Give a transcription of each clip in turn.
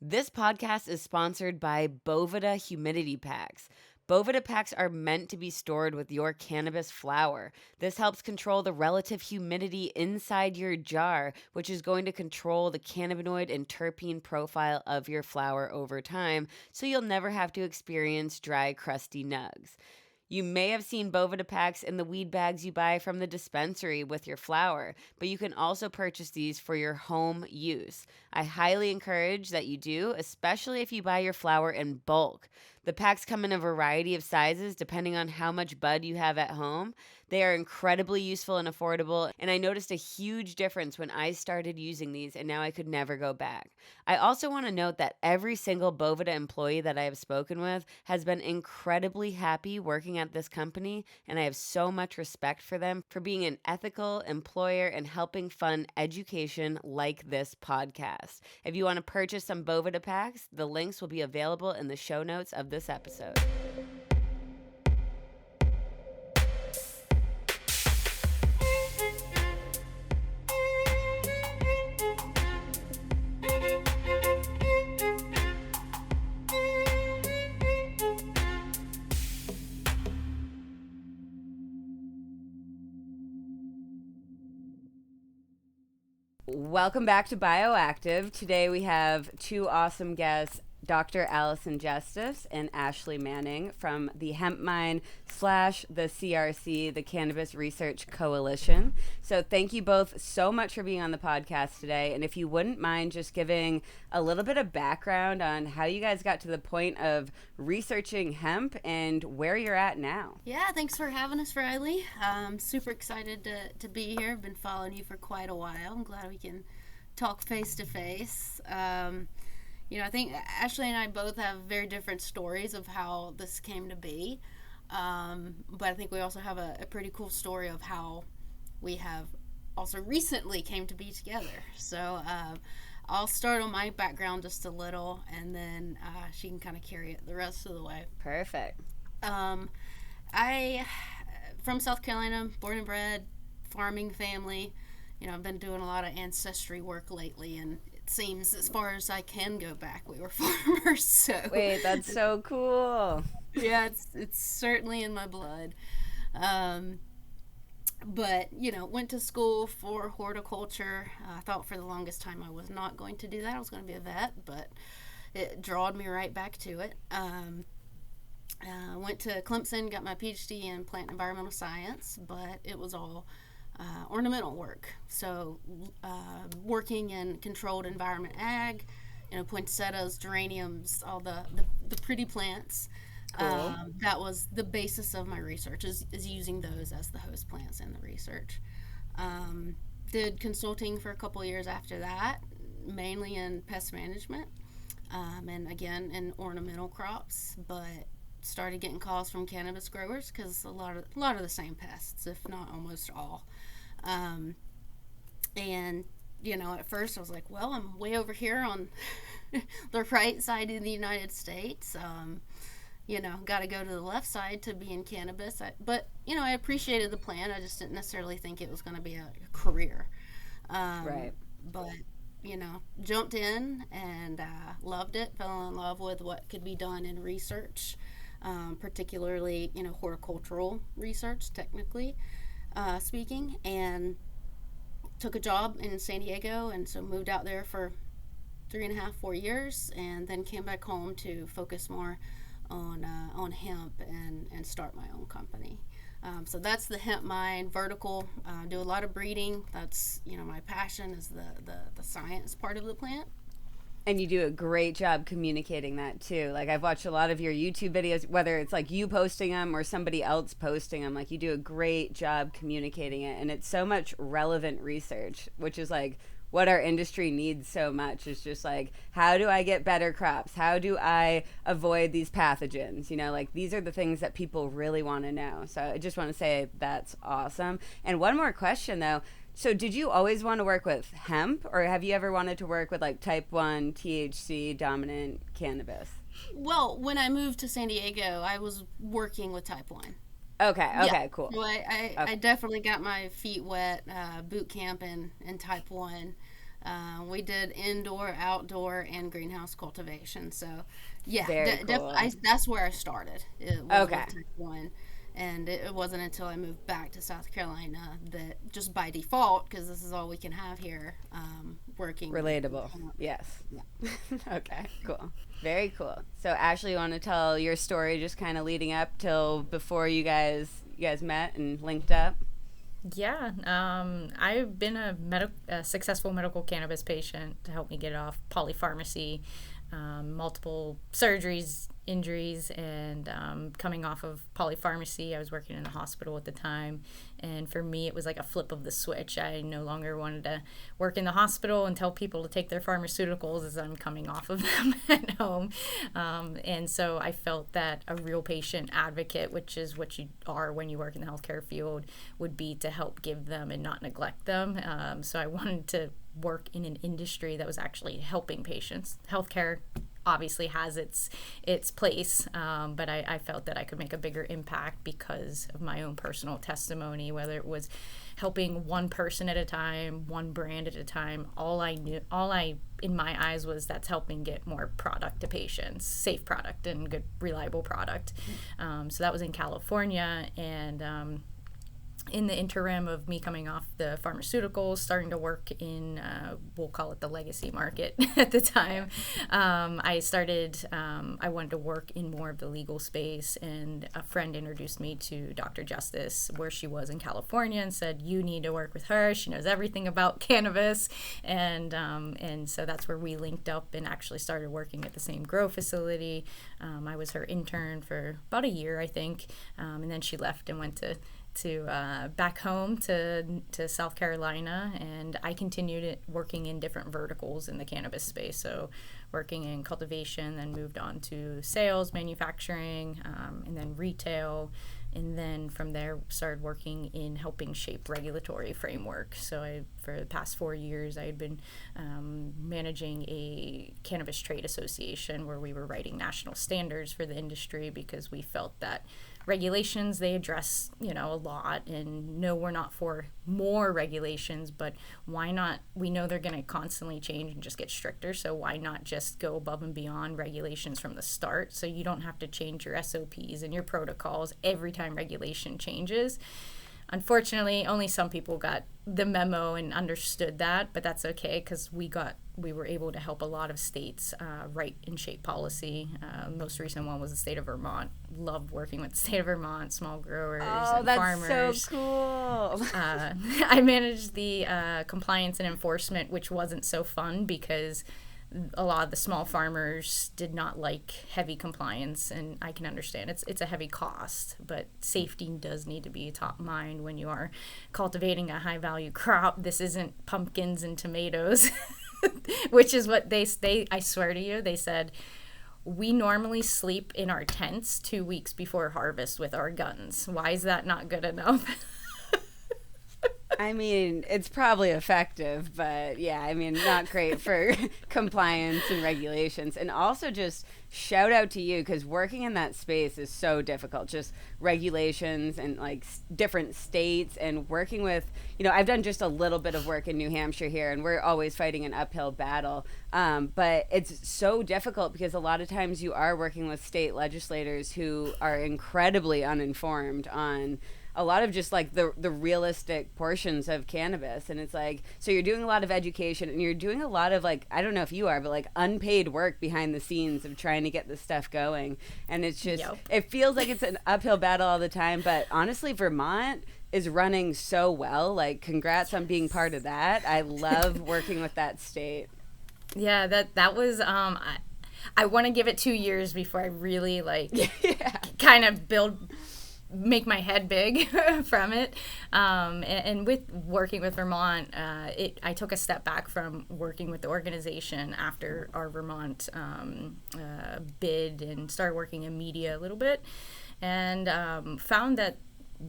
This podcast is sponsored by Boveda Humidity Packs. Boveda packs are meant to be stored with your cannabis flower. This helps control the relative humidity inside your jar, which is going to control the cannabinoid and terpene profile of your flower over time, so you'll never have to experience dry, crusty nugs. You may have seen Boveda packs in the weed bags you buy from the dispensary with your flower, but you can also purchase these for your home use. I highly encourage that you do, especially if you buy your flower in bulk. The packs come in a variety of sizes depending on how much bud you have at home. They are incredibly useful and affordable, and I noticed a huge difference when I started using these, and now I could never go back. I also want to note that every single Boveda employee that I have spoken with has been incredibly happy working at this company, and I have so much respect for them for being an ethical employer and helping fund education like this podcast. If you want to purchase some Boveda packs, the links will be available in the show notes of this episode. Welcome back to Bioactive. Today we have two awesome guests, Dr. Allison Justice and Ashley Manning from the Hemp Mine / the CRC, the Cannabis Research Coalition. So thank you both so much for being on the podcast today. And if you wouldn't mind just giving a little bit of background on how you guys got to the point of researching hemp and where you're at now. Yeah, thanks for having us, Riley. I'm super excited to be here. I've been following you for quite a while. I'm glad we can talk face to face. I think Ashley and I both have very different stories of how this came to be. But I think we also have a pretty cool story of how we have also recently came to be together. So I'll start on my background just a little, and then she can kind of carry it the rest of the way. Perfect. I, from South Carolina, born and bred, farming family. I've been doing a lot of ancestry work lately, and it seems as far as I can go back, we were farmers. So wait, that's so cool. Yeah, it's certainly in my blood. But went to school for horticulture. I thought for the longest time I was not going to do that. I was going to be a vet, but it drawed me right back to it. Went to Clemson, got my PhD in plant environmental science, but it was all ornamental work. So working in controlled environment ag, poinsettias, geraniums, all the pretty plants. Cool. That was the basis of my research, is using those as the host plants in the research. Did consulting for a couple of years after that, mainly in pest management, and again in ornamental crops, but started getting calls from cannabis growers because a lot of the same pests, if not almost all. And at first I was like, well, I'm way over here on the right side of the United States. Got to go to the left side to be in cannabis. But I appreciated the plan. I just didn't necessarily think it was going to be a career. Right. But, jumped in and loved it, fell in love with what could be done in research, particularly, horticultural research, technically speaking, and took a job in San Diego, and so moved out there for 3.5, 4 years, and then came back home to focus more on hemp and start my own company. So that's the Hemp Mine vertical. Do a lot of breeding. That's my passion is the science part of the plant. And you do a great job communicating that too. Like I've watched a lot of your YouTube videos, whether it's like you posting them or somebody else posting them, like you do a great job communicating it. And it's so much relevant research, which is like what our industry needs so much, is just like, how do I get better crops? How do I avoid these pathogens? Like these are the things that people really want to know. So I just want to say that's awesome. And one more question though. So did you always want to work with hemp, or have you ever wanted to work with like type 1 THC dominant cannabis? Well, when I moved to San Diego, I was working with type 1. Okay, cool. So I definitely got my feet wet, boot camp in type 1. We did indoor, outdoor, and greenhouse cultivation. So, yeah, Very cool. that's where I started. It was Okay. with Type 1. And it wasn't until I moved back to South Carolina that just by default, because this is all we can have here, working. Relatable. Yes. Yeah. Okay, cool. Very cool. So Ashley, you want to tell your story just kind of leading up till before you guys met and linked up? Yeah, I've been a successful medical cannabis patient to help me get off polypharmacy, multiple surgeries, injuries, and coming off of polypharmacy. I was working in the hospital at the time, and for me, it was like a flip of the switch. I no longer wanted to work in the hospital and tell people to take their pharmaceuticals as I'm coming off of them at home. And so I felt that a real patient advocate, which is what you are when you work in the healthcare field, would be to help give them and not neglect them. So I wanted to work in an industry that was actually helping patients. Healthcare obviously has its place, but I felt that I could make a bigger impact because of my own personal testimony, whether it was helping one person at a time, one brand at a time. All I in my eyes was that's helping get more product to patients, safe product and good reliable product. So that was in California, and in the interim of me coming off the pharmaceuticals, starting to work in, we'll call it the legacy market at the time, I wanted to work in more of the legal space, and a friend introduced me to Dr. Justice, where she was in California, and said, you need to work with her. She knows everything about cannabis. And so that's where we linked up and actually started working at the same grow facility. I was her intern for about a year, I think, and then she left and went to back home to South Carolina, and I continued working in different verticals in the cannabis space. So working in cultivation, then moved on to sales, manufacturing, and then retail. And then from there started working in helping shape regulatory framework. So for the past 4 years, I had been managing a cannabis trade association where we were writing national standards for the industry, because we felt that regulations, they address, a lot, and no, we're not for more regulations, but why not? We know they're going to constantly change and just get stricter, so why not just go above and beyond regulations from the start, so you don't have to change your SOPs and your protocols every time regulation changes. Unfortunately, only some people got the memo and understood that, but that's okay, because we were able to help a lot of states write and shape policy. Most recent one was the state of Vermont. Loved working with the state of Vermont, small growers and farmers. Oh, that's so cool. I managed the compliance and enforcement, which wasn't so fun because a lot of the small farmers did not like heavy compliance, and I can understand it's a heavy cost, but safety does need to be top mind when you are cultivating a high value crop. This isn't pumpkins and tomatoes, which is what I swear to you, they said, we normally sleep in our tents 2 weeks before harvest with our guns. Why is that not good enough? I mean, it's probably effective, but yeah, I mean, not great for compliance and regulations. And also just shout out to you, because working in that space is so difficult. Just regulations and like different states, and working with, I've done just a little bit of work in New Hampshire here, and we're always fighting an uphill battle. But it's so difficult because a lot of times you are working with state legislators who are incredibly uninformed on a lot of just like the realistic portions of cannabis. And it's like, so you're doing a lot of education, and you're doing a lot of like, I don't know if you are, but like unpaid work behind the scenes of trying to get this stuff going. And it's just, It feels like it's an uphill battle all the time. But honestly, Vermont is running so well. Like, congrats on being part of that. I love working with that state. Yeah, that was, I want to give it 2 years before I really kind of make my head big from it. And with working with Vermont, I took a step back from working with the organization after our Vermont bid, and started working in media a little bit, and found that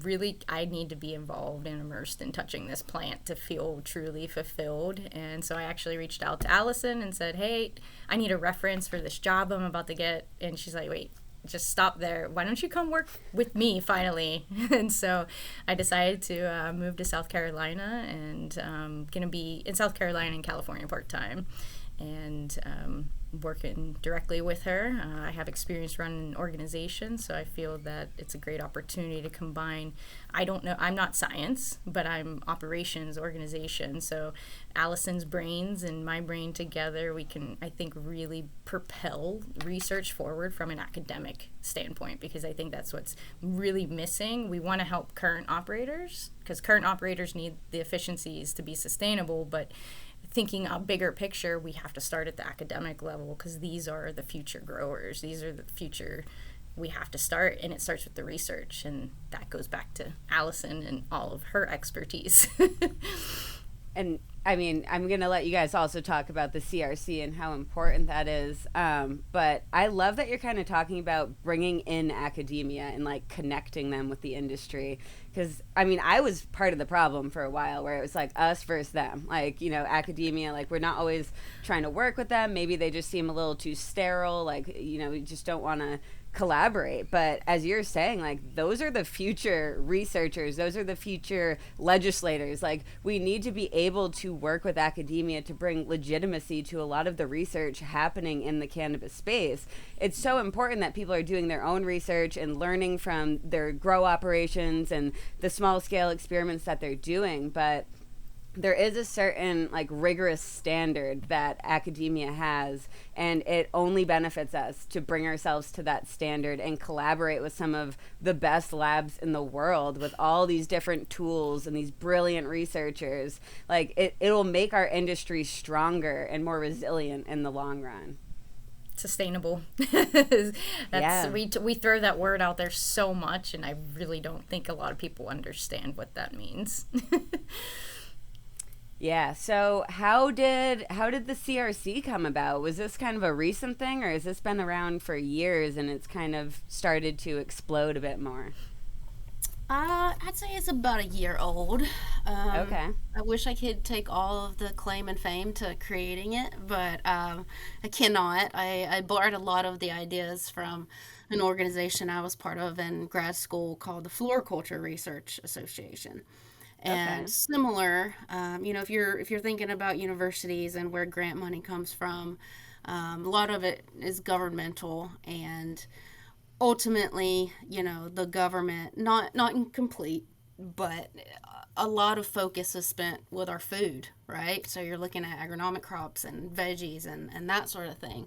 really I need to be involved and immersed in touching this plant to feel truly fulfilled. And so I actually reached out to Allison and said, hey, I need a reference for this job I'm about to get. And she's like, wait, just stop there. Why don't you come work with me finally? And so I decided to move to South Carolina, and going to be in South Carolina and California part-time, and working directly with her. I have experience running an organization, so I feel that it's a great opportunity to combine. I don't know, I'm not science, but I'm operations, organization. So Allison's brains and my brain together, we can, I think, really propel research forward from an academic standpoint, because I think that's what's really missing. We want to help current operators, because current operators need the efficiencies to be sustainable, but thinking a bigger picture, we have to start at the academic level, because these are the future growers. These are the future. We have to start, and it starts with the research, and that goes back to Allison and all of her expertise. And I mean, I'm going to let you guys also talk about the CRC and how important that is. But I love that you're kind of talking about bringing in academia and like connecting them with the industry. Because, I mean, I was part of the problem for a while, where it was like us versus them. Like, you know, academia, like we're not always trying to work with them. Maybe they just seem a little too sterile. Like, you know, we just don't want to collaborate. But as you're saying, like, those are the future researchers, those are the future legislators. Like, we need to be able to work with academia to bring legitimacy to a lot of the research happening in the cannabis space. It's so important that people are doing their own research and learning from their grow operations and the small scale experiments that they're doing. But there is a certain like rigorous standard that academia has, and it only benefits us to bring ourselves to that standard and collaborate with some of the best labs in the world with all these different tools and these brilliant researchers. Like it'll make our industry stronger and more resilient in the long run. Sustainable. Yeah. We throw that word out there so much, and I really don't think a lot of people understand what that means. Yeah. So how did the CRC come about? Was this kind of a recent thing, or has this been around for years and it's kind of started to explode a bit more? I'd say it's about a year old. Okay. I wish I could take all of the claim and fame to creating it, but I cannot. I borrowed a lot of the ideas from an organization I was part of in grad school called the Floriculture Research Association. Okay. And similar, you know, if you're thinking about universities and where grant money comes from, a lot of it is governmental, and ultimately, you know, the government not incomplete, but a lot of focus is spent with our food, right? So you're looking at agronomic crops and veggies and that sort of thing.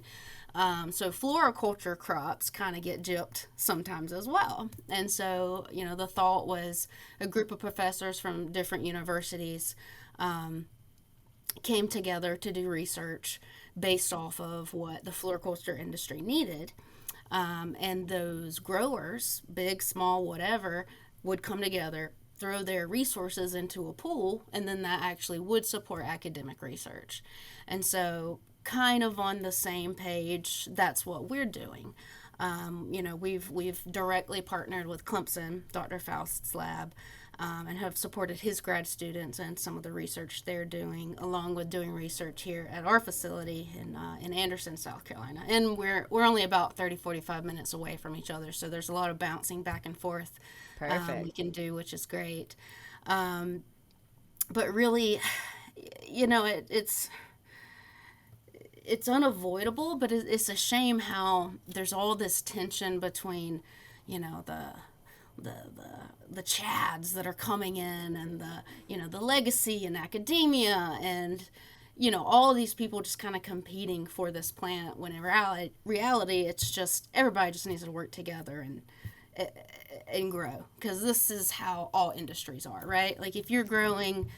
So floriculture crops kind of get gypped sometimes as well. And so, you know, the thought was a group of professors from different universities came together to do research based off of what the floriculture industry needed. And those growers, big, small, whatever, would come together, throw their resources into a pool, and then that actually would support academic research. And so, kind of on the same page, that's what we're doing. You know, we've directly partnered with Clemson, Dr. Faust's lab, and have supported his grad students and some of the research they're doing, along with doing research here at our facility in Anderson, South Carolina. And we're only about 30-45 minutes away from each other, so there's a lot of bouncing back and forth we Perfect. can do, which is great. But really, you know, it's unavoidable, but it's a shame how there's all this tension between, you know, the chads that are coming in, and the, you know, the legacy and academia, and, you know, all these people just kind of competing for this plant, when in reality it's just everybody just needs to work together and grow, because this is how all industries are, right? Like if you're growing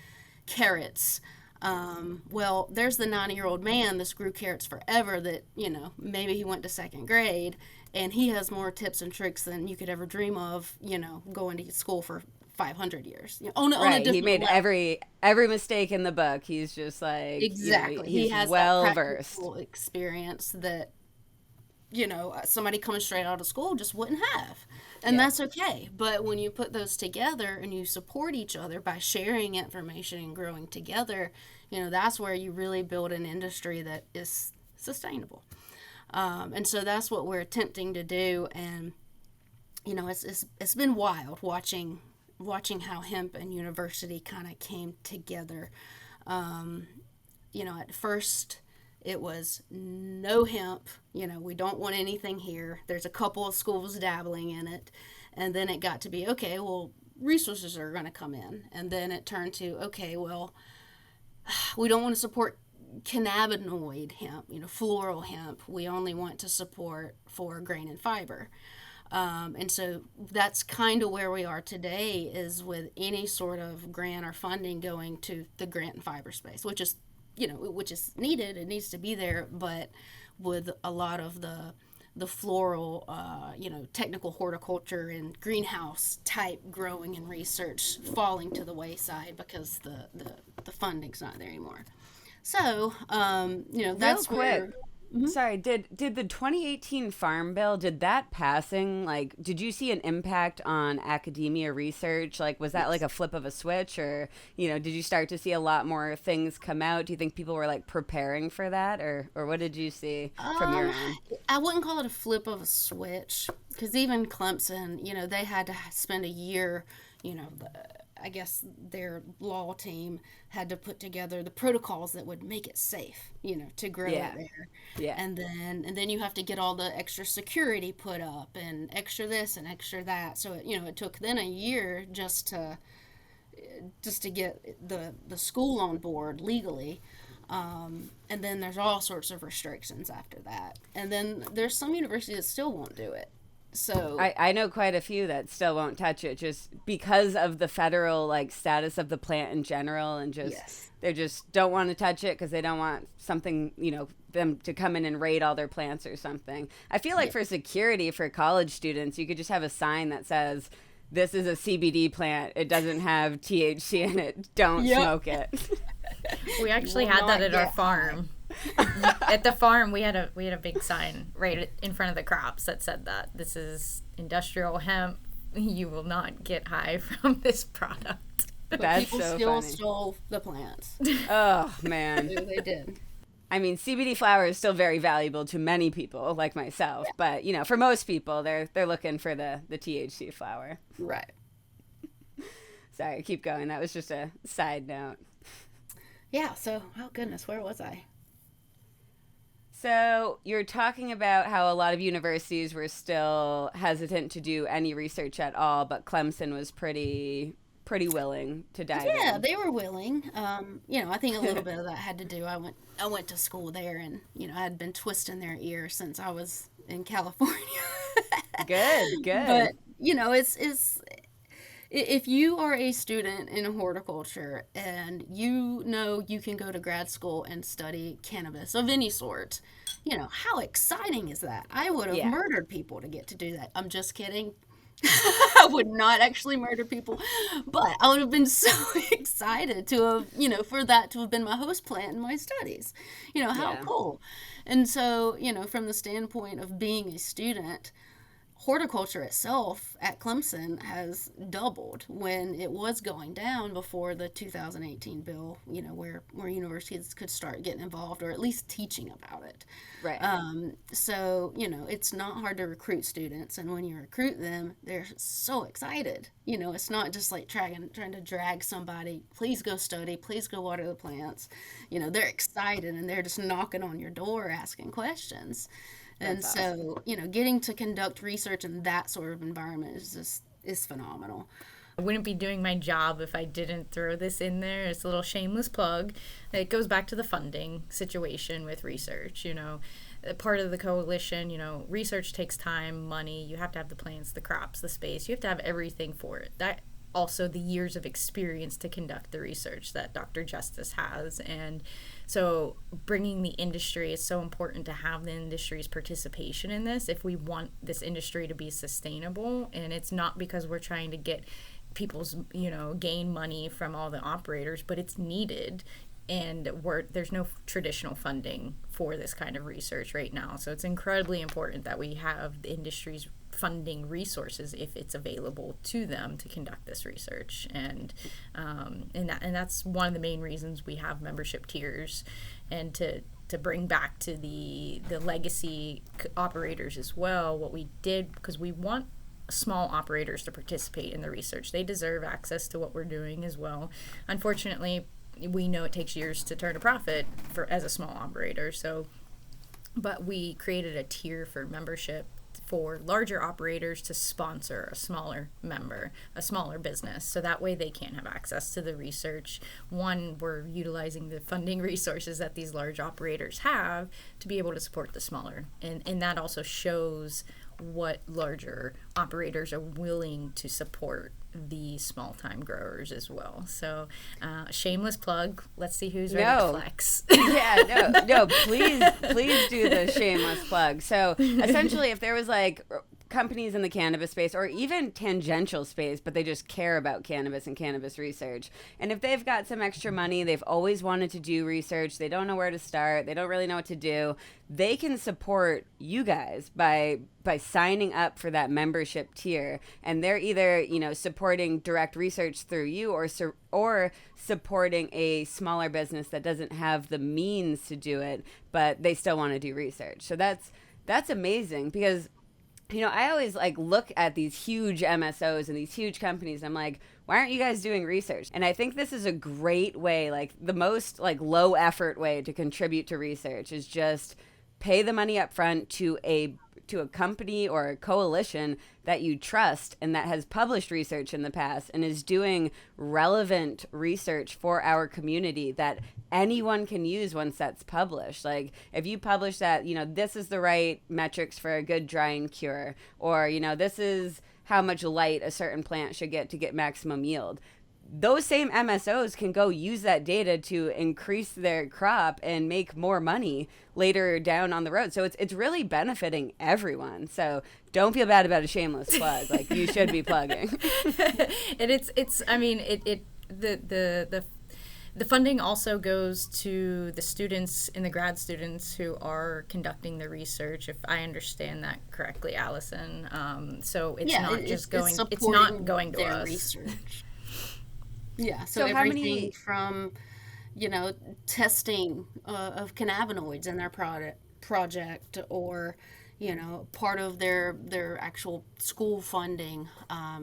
carrots, well, there's the 90-year-old man that's grew carrots forever, that, you know, maybe he went to second grade, and he has more tips and tricks than you could ever dream of, you know, going to school for 500 years, you know, on a Right. He different made level. every mistake in the book. He's just like, you know, Exactly. He he's has that well versed. practical experience that, you know, somebody coming straight out of school just wouldn't have. And Yeah. that's okay. But when you put those together and you support each other by sharing information and growing together, you know, that's where you really build an industry that is sustainable. And so that's what we're attempting to do. And it's been wild watching how hemp and university kind of came together. At first it was no hemp. We don't want anything here. There's a couple of schools dabbling in it, and then it got to be, okay, well, resources are going to come in, and then it turned to, okay, well, we don't want to support cannabinoid hemp, floral hemp. We only want to support for grain and fiber. And so that's kind of where we are today, is with any sort of grant or funding going to the grant and fiber space, which is needed. It needs to be there, but with a lot of the floral, technical horticulture and greenhouse type growing and research falling to the wayside because the funding's not there anymore. So, that's real quick. Sorry, did the 2018 Farm Bill, did that passing, did you see an impact on academia research? Was that like a flip of a switch, or, did you start to see a lot more things come out? Do you think people were preparing for that, or what did you see from your end? I wouldn't call it a flip of a switch, because even Clemson, they had to spend a year, I guess their law team had to put together the protocols that would make it safe, to grow it there. Yeah. And then you have to get all the extra security put up and extra this and extra that. So it took then a year just to get the school on board legally. And then there's all sorts of restrictions after that. And then there's some universities that still won't do it. So I know quite a few that still won't touch it, just because of the federal status of the plant in general, and they just don't want to touch it because they don't want something, them to come in and raid all their plants or something. I feel like for security for college students, you could just have a sign that says, "This is a CBD plant. It doesn't have THC in it. Don't smoke it." We actually had that at our farm. At the farm, we had a big sign right in front of the crops that said that this is industrial hemp. You will not get high from this product. But That's people so still funny. stole the plants. Oh man. They did. I mean, CBD flower is still very valuable to many people, like myself. But for most people, they're looking for the THC flower. Right. Sorry, keep going. That was just a side note. Yeah. So, oh goodness, where was I? So you're talking about how a lot of universities were still hesitant to do any research at all, but Clemson was pretty willing to dive in. Yeah, they were willing. I think a little bit of that had to do. I went to school there, and I had been twisting their ear since I was in California. Good. But it's if you are a student in horticulture and you can go to grad school and study cannabis of any sort, how exciting is that? I would have murdered people to get to do that. I'm just kidding. I would not actually murder people, but I would have been so excited to have, for that to have been my host plant in my studies. How cool. And so, from the standpoint of being a student, horticulture itself at Clemson has doubled when it was going down before the 2018 bill, where universities could start getting involved or at least teaching about it. Right. So, it's not hard to recruit students. And when you recruit them, they're so excited. It's not just like trying to drag somebody, please go study, please go water the plants. They're excited and they're just knocking on your door asking questions. And That's so, getting to conduct research in that sort of environment is phenomenal. I wouldn't be doing my job if I didn't throw this in there. It's a little shameless plug. It goes back to the funding situation with research. Part of the coalition, research takes time, money. You have to have the plants, the crops, the space. You have to have everything for it. That also the years of experience to conduct the research that Dr. Justice has. And so bringing the industry is so important, to have the industry's participation in this if we want this industry to be sustainable. And it's not because we're trying to get people's, gain money from all the operators, but it's needed. And there's no traditional funding for this kind of research right now. So it's incredibly important that we have the industry's funding resources if it's available to them to conduct this research. And that's one of the main reasons we have membership tiers, and to to bring back to the legacy operators as well, what we did, because we want small operators to participate in the research. They deserve access to what we're doing as well. Unfortunately, we know it takes years to turn a profit as a small operator. But we created a tier for membership for larger operators to sponsor a smaller member, a smaller business, so that way they can have access to the research. One, we're utilizing the funding resources that these large operators have to be able to support the smaller, and that also shows what larger operators are willing to support the small time growers as well. So shameless plug, let's see who's ready to flex. No, please do the shameless plug. So essentially, if there was like companies in the cannabis space or even tangential space, but they just care about cannabis and cannabis research, and if they've got some extra money, they've always wanted to do research, they don't know where to start, they don't really know what to do, they can support you guys by signing up for that membership tier, and they're either supporting direct research through you or supporting a smaller business that doesn't have the means to do it, but they still want to do research. So that's amazing, because I always look at these huge MSOs and these huge companies. I'm like, why aren't you guys doing research? And I think this is a great way, the most low effort way to contribute to research is just pay the money up front to a company or a coalition that you trust and that has published research in the past and is doing relevant research for our community that anyone can use once that's published. Like if you publish that, this is the right metrics for a good drying cure, or, this is how much light a certain plant should get to get maximum yield. Those same MSOs can go use that data to increase their crop and make more money later down on the road. So it's really benefiting everyone. So don't feel bad about a shameless plug. You should be plugging. And the funding also goes to the students and the grad students who are conducting the research, if I understand that correctly, Allison. So it's not just going. It's not going to us. Research. Yeah, so everything from, testing of cannabinoids in their project, or, part of their actual school funding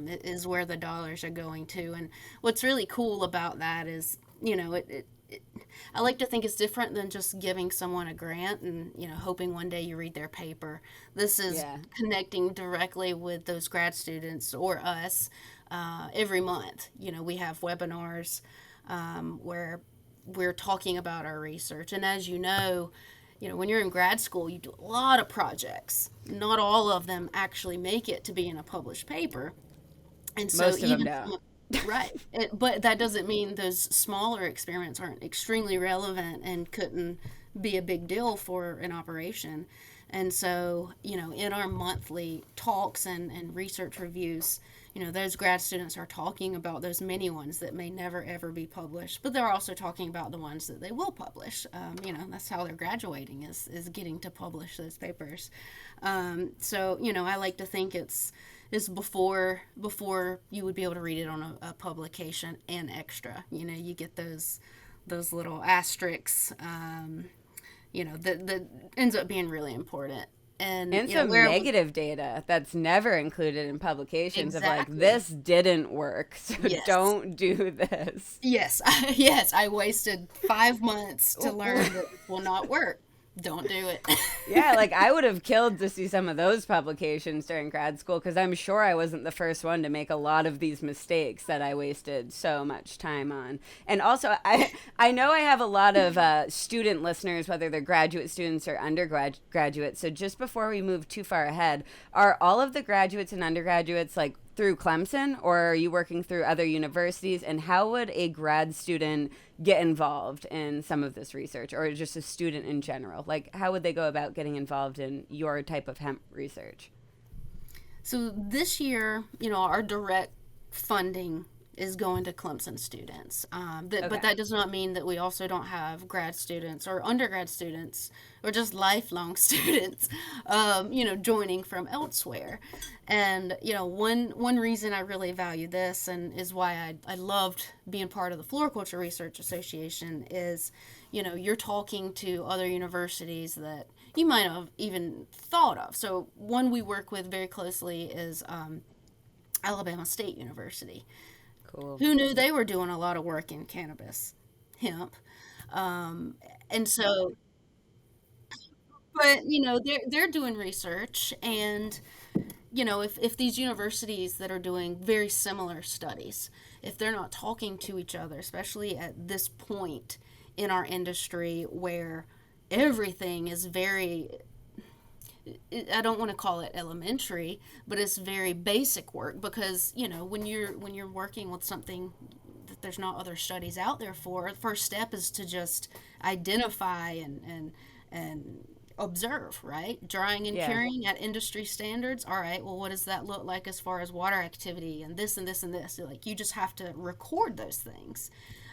is where the dollars are going to. And what's really cool about that is, I like to think it's different than just giving someone a grant and, hoping one day you read their paper. This is connecting directly with those grad students or us. Every month, we have webinars where we're talking about our research. And as when you're in grad school, you do a lot of projects. Not all of them actually make it to be in a published paper. And so most of them don't. Right. But that doesn't mean those smaller experiments aren't extremely relevant and couldn't be a big deal for an operation. And so, in our monthly talks and research reviews, those grad students are talking about those many ones that may never, ever be published, but they're also talking about the ones that they will publish. That's how they're graduating is getting to publish those papers. So, I like to think it's before you would be able to read it on a publication and extra. You get those little asterisks, that ends up being really important. And some negative data that's never included in publications of this didn't work, so don't do this. Yes, I wasted 5 months to learn that it will not work. Don't do it. Yeah, I would have killed to see some of those publications during grad school, because I'm sure I wasn't the first one to make a lot of these mistakes that I wasted so much time on. And also, I know I have a lot of student listeners, whether they're graduate students or undergraduates. So just before we move too far ahead, are all of the graduates and undergraduates through Clemson, or are you working through other universities? And how would a grad student get involved in some of this research, or just a student in general? How would they go about getting involved in your type of hemp research? So this year, our direct funding is going to Clemson students. But Okay. that does not mean that we also don't have grad students or undergrad students or just lifelong students, joining from elsewhere. And one reason I really value this and is why I loved being part of the Floriculture Research Association is, you're talking to other universities that you might have even thought of. So one we work with very closely is Alabama State University. Cool. Who knew they were doing a lot of work in cannabis, hemp, and so, but they're doing research, and if these universities that are doing very similar studies, if they're not talking to each other, especially at this point in our industry where everything is very, I don't want to call it elementary, but it's very basic work because when you're working with something that there's not other studies out there for, the first step is to just identify and observe, right? Drying and Yeah. curing at industry standards. All right, well, what does that look like as far as water activity and this and this and this? Like, you just have to record those things.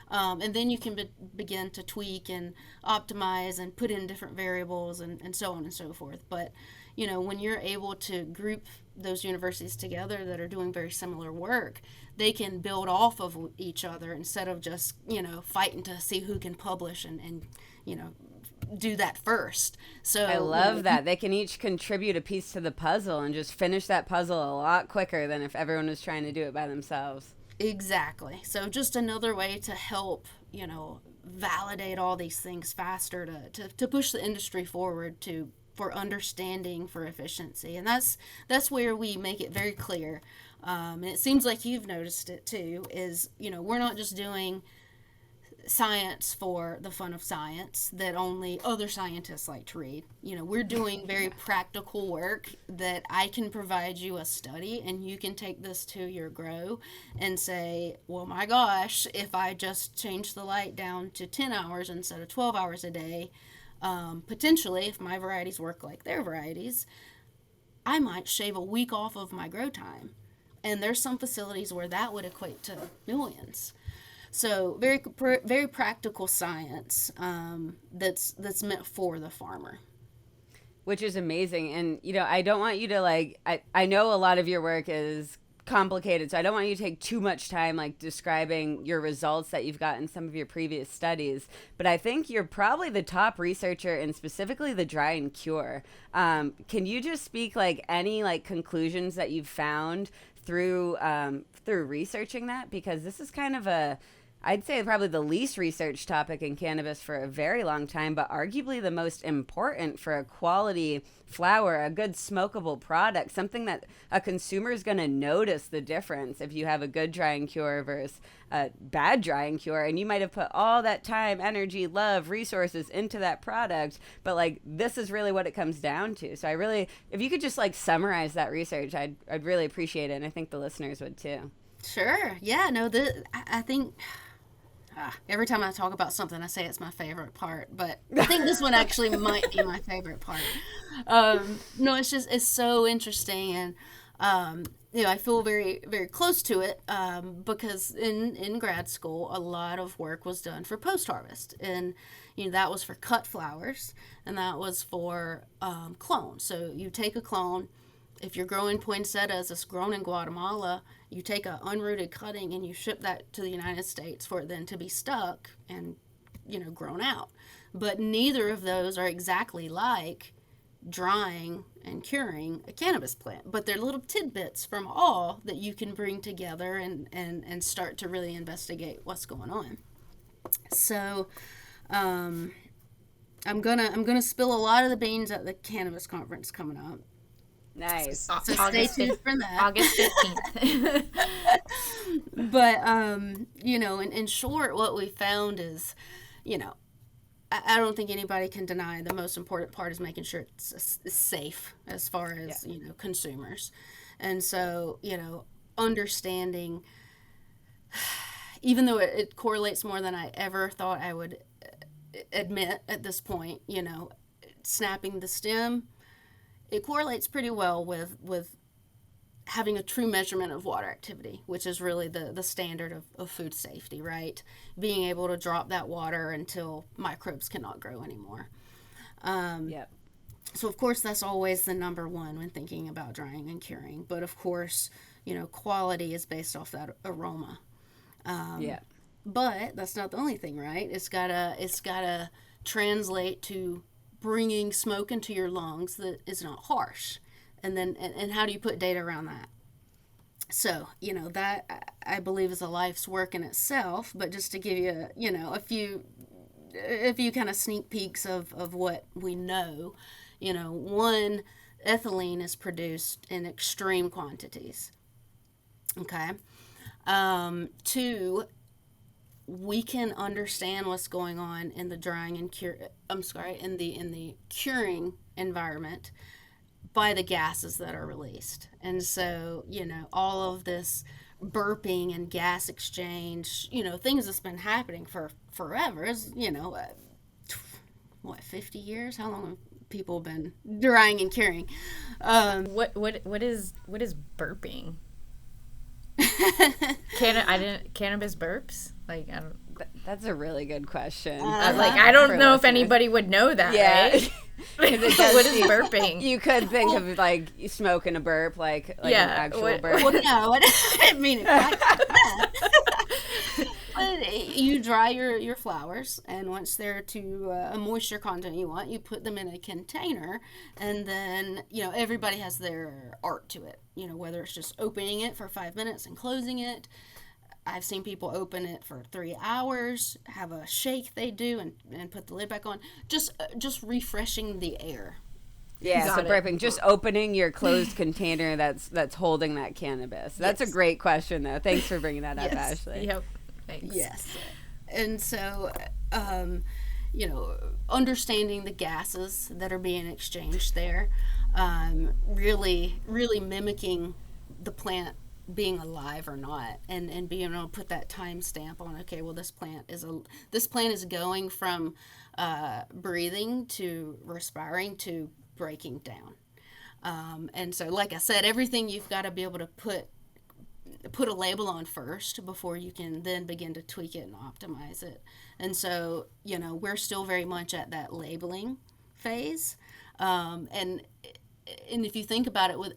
And then you can begin to tweak and optimize and put in different variables and so on and so forth. But, when you're able to group those universities together that are doing very similar work, they can build off of each other instead of just, fighting to see who can publish and you know, do that first. I So, love that. They can each contribute a piece to the puzzle and just finish that puzzle a lot quicker than if everyone was trying to do it by themselves. exactly. So just another way to help, validate all these things faster to push the industry forward for understanding, for efficiency. And that's where we make it very clear. And it seems like you've noticed it too, is, we're not just doing science for the fun of science that only other scientists like to read. We're doing very practical work that I can provide you a study and you can take this to your grow and say, well, my gosh, if I just change the light down to 10 hours instead of 12 hours a day, potentially, if my varieties work like their varieties, I might shave a week off of my grow time. And there's some facilities where that would equate to millions. So very practical science, that's meant for the farmer. Which is amazing. And, I don't want you to I know a lot of your work is complicated, so I don't want you to take too much time describing your results that you've got in some of your previous studies. But I think you're probably the top researcher in specifically the dry and cure. Can you just speak any conclusions that you've found through researching that? Because this is kind of I'd say probably the least researched topic in cannabis for a very long time, but arguably the most important for a quality flower, a good smokable product, something that a consumer is going to notice the difference if you have a good dry and cure versus a bad dry and cure. And you might have put all that time, energy, love, resources into that product, but this is really what it comes down to. So if you could just summarize that research, I'd really appreciate it. And I think the listeners would too. Sure. Yeah. No. I think. Every time I talk about something, I say it's my favorite part, but I think this one actually might be my favorite part. No, it's so interesting, and I feel very very close to it because in grad school, a lot of work was done for post harvest, and that was for cut flowers, and that was for clones. So you take a clone. If you're growing poinsettias that's grown in Guatemala, you take an unrooted cutting and you ship that to the United States for it then to be stuck and, grown out. But neither of those are exactly like drying and curing a cannabis plant. But they're little tidbits from all that you can bring together and start to really investigate what's going on. So I'm gonna spill a lot of the beans at the cannabis conference coming up. Nice. So stay tuned for that. August 15th. But in short, what we found is, I don't think anybody can deny the most important part is making sure it's safe as far as consumers, and so understanding, even though it correlates more than I ever thought I would admit at this point, snapping the stem, it correlates pretty well with having a true measurement of water activity, which is really the standard of food safety, right? Being able to drop that water until microbes cannot grow anymore. Yep. So, of course, that's always the number one when thinking about drying and curing. But, of course, quality is based off that aroma. Yeah. But that's not the only thing, right? It's gotta translate to bringing smoke into your lungs that is not harsh. And how do you put data around that? So, that I believe is a life's work in itself. But just to give you, a few kind of sneak peeks of what we know, one, ethylene is produced in extreme quantities. Okay. Two, we can understand what's going on in the drying and in the curing environment by the gases that are released. And so, all of this burping and gas exchange, things that's been happening for forever is, 50 years? How long have people been drying and curing? What is burping? Cannabis burps? Like, I don't. That's a really good question. I don't know if anybody would know that. Yeah. Right? What is burping? You could think of like smoking a burp, like an actual burp. Well, no, I didn't mean it quite like that. But you dry your flowers, and once they're to a moisture content you want, you put them in a container, and then everybody has their art to it. Whether it's just opening it for 5 minutes and closing it. I've seen people open it for 3 hours, have a shake they do, and put the lid back on. Just refreshing the air. Yeah, so burping, just opening your closed container that's holding that cannabis. That's a great question, though. Thanks for bringing that up, Ashley. Yep. Thanks. Yes. And so, understanding the gases that are being exchanged there, really, really mimicking the plant being alive or not, and being able to put that time stamp on. Okay, well, this plant is going from breathing to respiring to breaking down. And so, like I said, everything you've got to be able to put a label on first before you can then begin to tweak it and optimize it. And so, we're still very much at that labeling phase. And if you think about it, with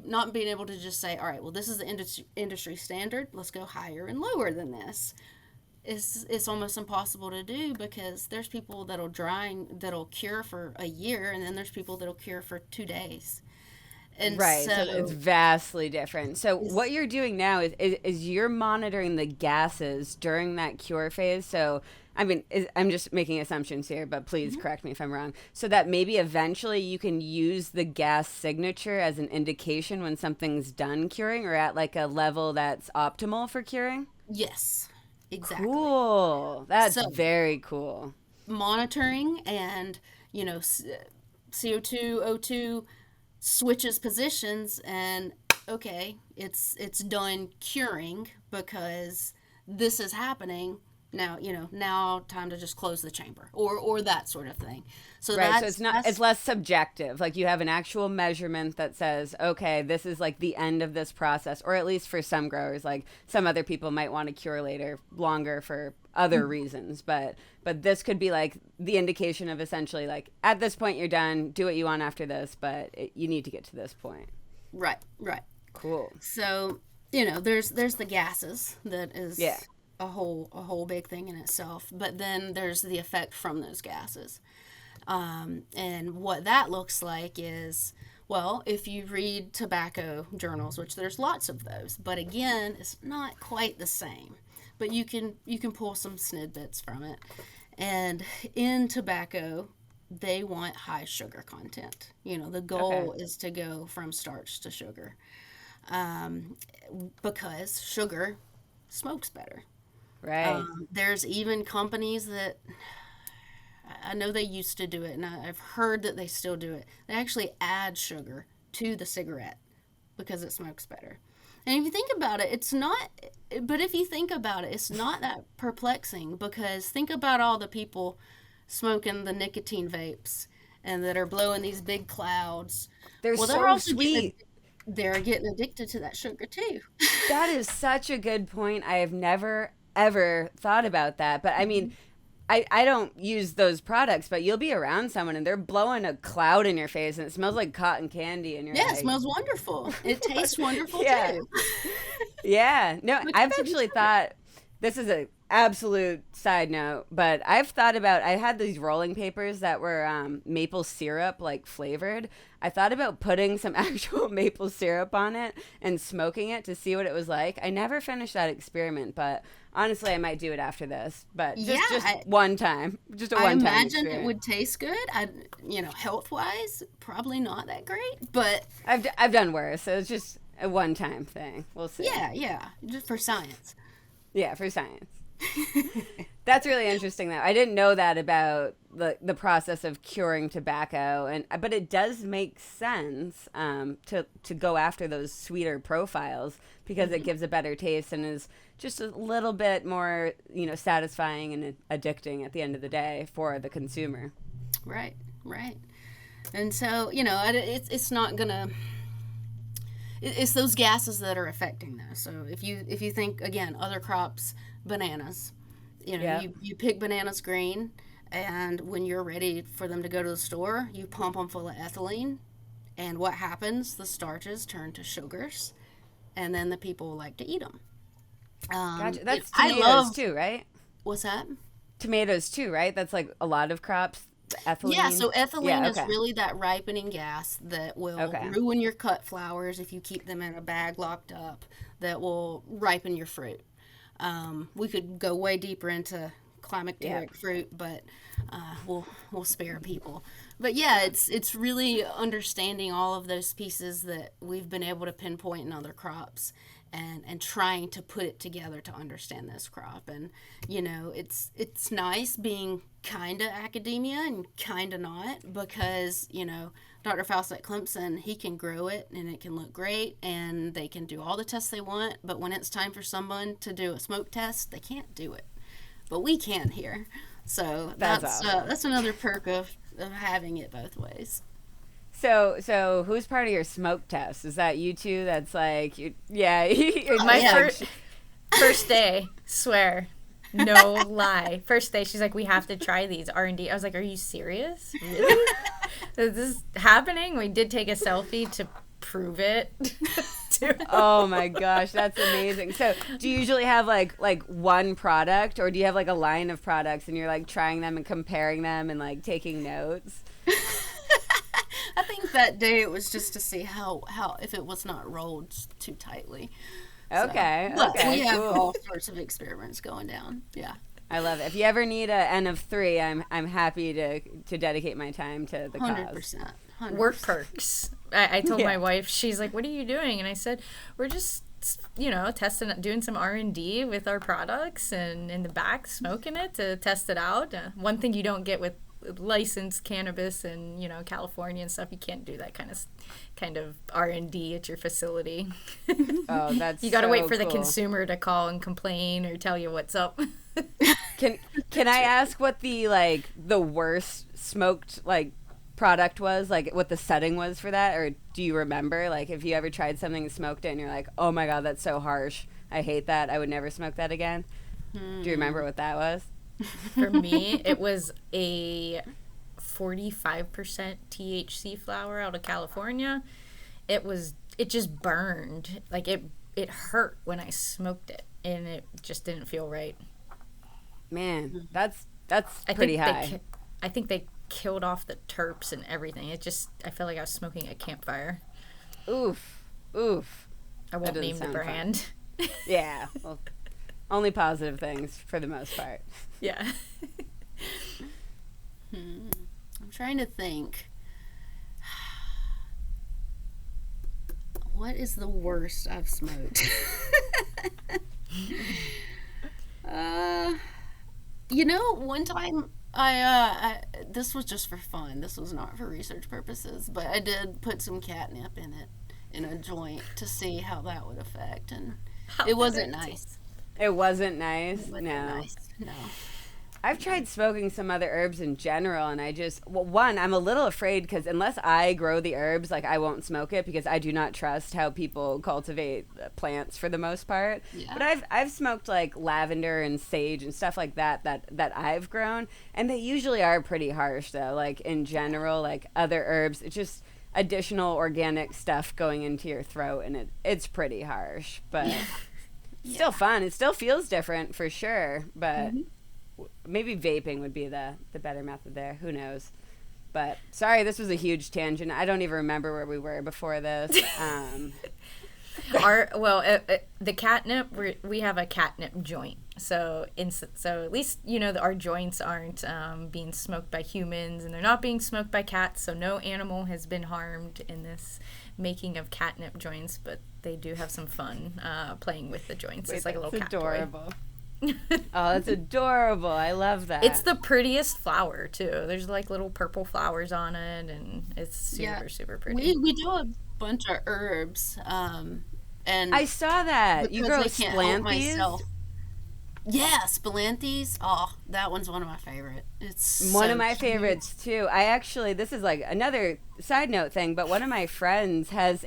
not being able to just say, all right, well, this is the industry standard, let's go higher and lower than this. It's almost impossible to do, because there's people that'll cure for a year, and then there's people that'll cure for 2 days. And right, so it's vastly different. So what you're doing now is you're monitoring the gases during that cure phase. So, I mean, I'm just making assumptions here, but please correct me if I'm wrong. So that maybe eventually you can use the gas signature as an indication when something's done curing, or at like a level that's optimal for curing? Yes, exactly. Cool. That's very cool. Monitoring and, CO2, O2 switches positions, and okay, it's done curing because this is happening now. Now time to just close the chamber, or that sort of thing. So right, so it's less subjective. Like, you have an actual measurement that says, okay, this is like the end of this process, or at least for some growers. Like, some other people might want to cure longer for other reasons, but this could be like the indication of essentially like, at this point you're done, do what you want after this, but you need to get to this point. Right. Cool. So there's the gases, that is a whole big thing in itself, but then there's the effect from those gases, and what that looks like is, well, if you read tobacco journals, which there's lots of those, but again, it's not quite the same. But you can pull some snippets from it. And in tobacco, they want high sugar content. The goal is to go from starch to sugar, because sugar smokes better. Right. There's even companies that, I know they used to do it, and I've heard that they still do it. They actually add sugar to the cigarette because it smokes better. And if you think about it, it's not that perplexing, because think about all the people smoking the nicotine vapes and that are blowing these big clouds. They're so sweet. they're getting addicted to that sugar too. That is such a good point. I have never ever thought about that. But I mean, I don't use those products, but you'll be around someone and they're blowing a cloud in your face and it smells like cotton candy and you're Yeah, it like, smells wonderful. It tastes wonderful yeah. too. Yeah. No, I've Because of the actually sugar. thought this is a absolute side note, but I've thought about I had these rolling papers that were maple syrup like flavored. I thought about putting some actual maple syrup on it and smoking it to see what it was like. I never finished that experiment, but honestly, I might do it after this. But Yeah, just one time, just a I one time imagine it experience. would taste good. Health wise, probably not that great, but I've done worse. So it's just a one time thing. We'll see. yeah, just for science. Yeah, for science. That's really interesting, though. I didn't know that about the process of curing tobacco, but it does make sense to go after those sweeter profiles because it gives a better taste and is just a little bit more, satisfying and addicting at the end of the day for the consumer. Right, right. And so, it's not gonna. It's those gases that are affecting those. So if you think again, other crops, bananas, Yeah. you pick bananas green, and when you're ready for them to go to the store, you pump them full of ethylene, and what happens? The starches turn to sugars, and then the people like to eat them. Gotcha. That's I tomatoes love too, right? what's that? Tomatoes too, right? That's like a lot of crops. The ethylene. Yeah, so ethylene Yeah, is okay. really that ripening gas that will Okay. ruin your cut flowers if you keep them in a bag locked up, that will ripen your fruit. We could go way deeper into climacteric fruit, but we'll spare people. But yeah, it's really understanding all of those pieces that we've been able to pinpoint in other crops, and trying to put it together to understand this crop. And it's nice being kind of academia and kind of not, because Dr. Faust at Clemson, he can grow it and it can look great and they can do all the tests they want, but when it's time for someone to do a smoke test, they can't do it. But we can here. So That's that's awesome. that's another perk of having it both ways. So who's part of your smoke test? Is that you two? That's like, yeah, you're My yeah. first day, swear, no lie. First day, she's like, we have to try these R&D. I was like, are you serious? Really? Is this happening? We did take a selfie to prove it. Oh my gosh, that's amazing. So do you usually have like one product, or do you have like a line of products and you're like trying them and comparing them and like taking notes? I think that day it was just to see how if it was not rolled too tightly. So, Okay, but okay, we have cool. all sorts of experiments going down. Yeah. I love it. If you ever need a N of 3, I'm happy to dedicate my time to the 100%. cause. Work perks. I told Yeah. my wife, she's like, what are you doing? And I said, we're just, testing, doing some R&D with our products and in the back smoking it to test it out. One thing you don't get with licensed cannabis and California and stuff, you can't do that kind of R&D at your facility. Oh, that's You got to so wait for the cool. consumer to call and complain or tell you what's up. Can I ask what the worst smoked product was, like what the setting was for that, or do you remember, like, if you ever tried something and smoked it and you're like, oh my god, that's so harsh, I hate that, I would never smoke that again? Do you remember what that was? For me, it was a 45% THC flower out of California. It just burned. Like it hurt when I smoked it, and it just didn't feel right. Man, that's I pretty think high. I think they killed off the terps and everything. I felt like I was smoking a campfire. Oof. I That won't doesn't name the sound fun. brand. Yeah, well, only positive things for the most part. Yeah. I'm trying to think. What is the worst I've smoked? One time I this was just for fun. This was not for research purposes, but I did put some catnip in it in a joint to see how that would affect, and it wasn't nice. It wasn't nice. It wasn't No. nice. No. I've tried smoking some other herbs in general, and one, I'm a little afraid because unless I grow the herbs, like I won't smoke it because I do not trust how people cultivate plants for the most part. Yeah. But I've smoked like lavender and sage and stuff like that I've grown, and they usually are pretty harsh though. Like in general, like other herbs, it's just additional organic stuff going into your throat, and it's pretty harsh, but still fun. It still feels different for sure, but maybe vaping would be the better method there. Who knows? But sorry, this was a huge tangent. I don't even remember where we were before this. The catnip, we have a catnip joint. So at least, our joints aren't being smoked by humans, and they're not being smoked by cats. So no animal has been harmed in this making of catnip joints, but they do have some fun playing with the joints. It's like a little cat adorable. toy. Oh, that's adorable. I love that. It's the prettiest flower too. There's like little purple flowers on it, and it's super pretty. We do a bunch of herbs, and I saw that you grow Splanthys. Yeah, Splanthys. Oh, that one's one of my favorite. It's one so of my cute. favorites too. I actually, this is like another side note thing, but one of my friends has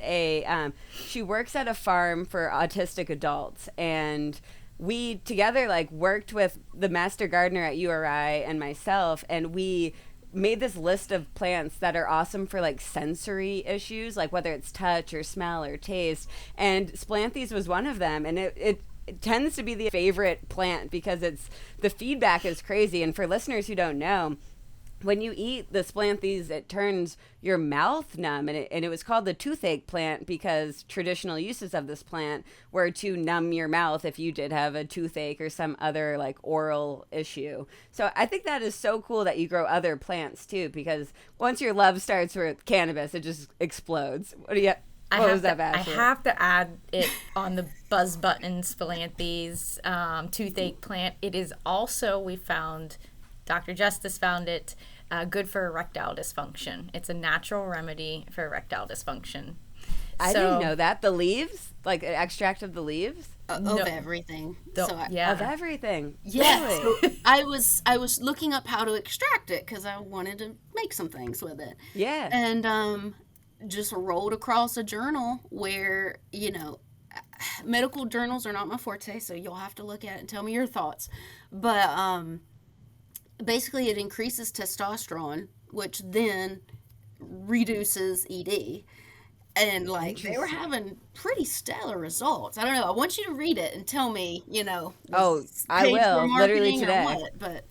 she works at a farm for autistic adults, and we together like worked with the master gardener at URI and myself, and we made this list of plants that are awesome for like sensory issues, like whether it's touch or smell or taste, and Splanthys was one of them, and it tends to be the favorite plant because the feedback is crazy. And for listeners who don't know, when you eat the Splanthys, it turns your mouth numb, and it was called the toothache plant because traditional uses of this plant were to numb your mouth if you did have a toothache or some other like oral issue. So I think that is so cool that you grow other plants too, because once your love starts with cannabis, it just explodes. I have to add it on the buzz button. Splanthys, toothache plant. It is also, we found, Dr. Justice found it, good for erectile dysfunction. It's a natural remedy for erectile dysfunction. I didn't know that. The leaves? Like an extract of the leaves? Of everything. Of everything. Yeah. Really? So I was looking up how to extract it because I wanted to make some things with it. Yeah. And just rolled across a journal where, medical journals are not my forte, so you'll have to look at it and tell me your thoughts. But basically it increases testosterone, which then reduces ED. And like they were having pretty stellar results. I don't know. I want you to read it and tell me, Oh, I will. Literally today. But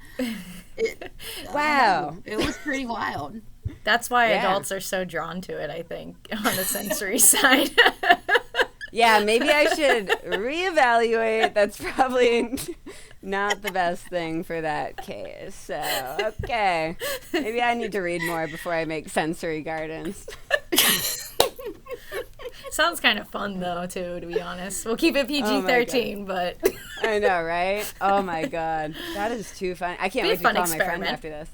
wow. It was pretty wild. That's why adults are so drawn to it, I think, on the sensory side. Yeah, maybe I should reevaluate. That's probably not the best thing for that case. So, okay. Maybe I need to read more before I make sensory gardens. Sounds kind of fun, though, too, to be honest. We'll keep it PG-13, but... I know, right? Oh, my God. That is too fun. I can't wait to call my friend after this.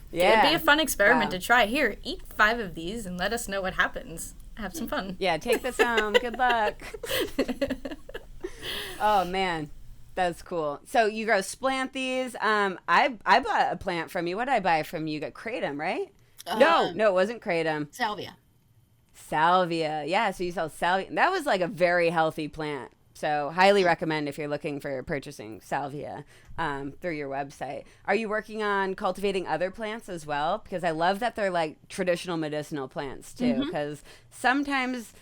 Yeah. It'd be a fun experiment to try. Here, eat 5 of these and let us know what happens. Have some fun. Yeah, take this home. Good luck. Oh, man. That's cool. So you grow Splanthys. I bought a plant from you. What did I buy from you? You got Kratom, right? No, it wasn't Kratom. Salvia. Yeah, so you sell salvia. That was like a very healthy plant. So highly recommend if you're looking for purchasing salvia through your website. Are you working on cultivating other plants as well? Because I love that they're like traditional medicinal plants too. Because sometimes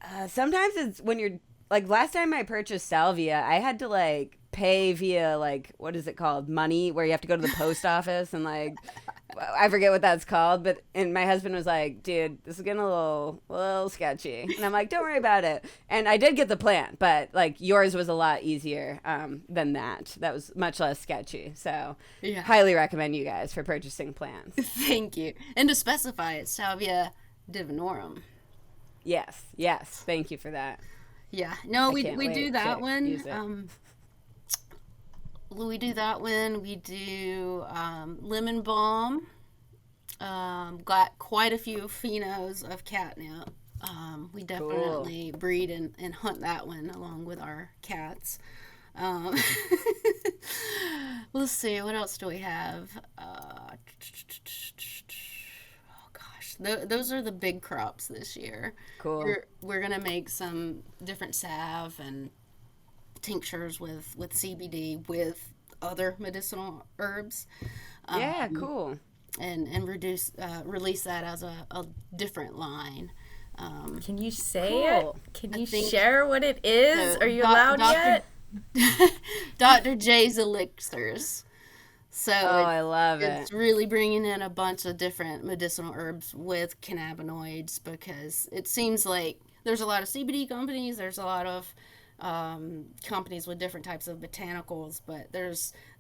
it's when you're like last time I purchased salvia, I had to like pay via like what is it called? Money, where you have to go to the post office and like I forget what that's called, and my husband was like, dude, this is getting a little sketchy. And I'm like, don't worry about it. And I did get the plant, but like yours was a lot easier than that. That was much less sketchy. So highly recommend you guys for purchasing plants. Thank you. And to specify, it's Salvia divinorum. Yes. Thank you for that. Yeah. No, we do that one. We do that one. We do lemon balm. Got quite a few phenos of catnip. We definitely breed and hunt that one along with our cats. Um, let's see, what else do we have? Oh gosh, those are the big crops this year. Cool. We're gonna make some different salve and tinctures with CBD with other medicinal herbs. Yeah, cool. And release that as a different line. Can you say Cool. it? Can I you think share what it is? so. Are you allowed yet? Dr. J's elixirs. So Oh, I love it's it. really bringing in a bunch of different medicinal herbs with cannabinoids, because it seems like there's a lot of CBD companies, there's a lot of companies with different types of botanicals, but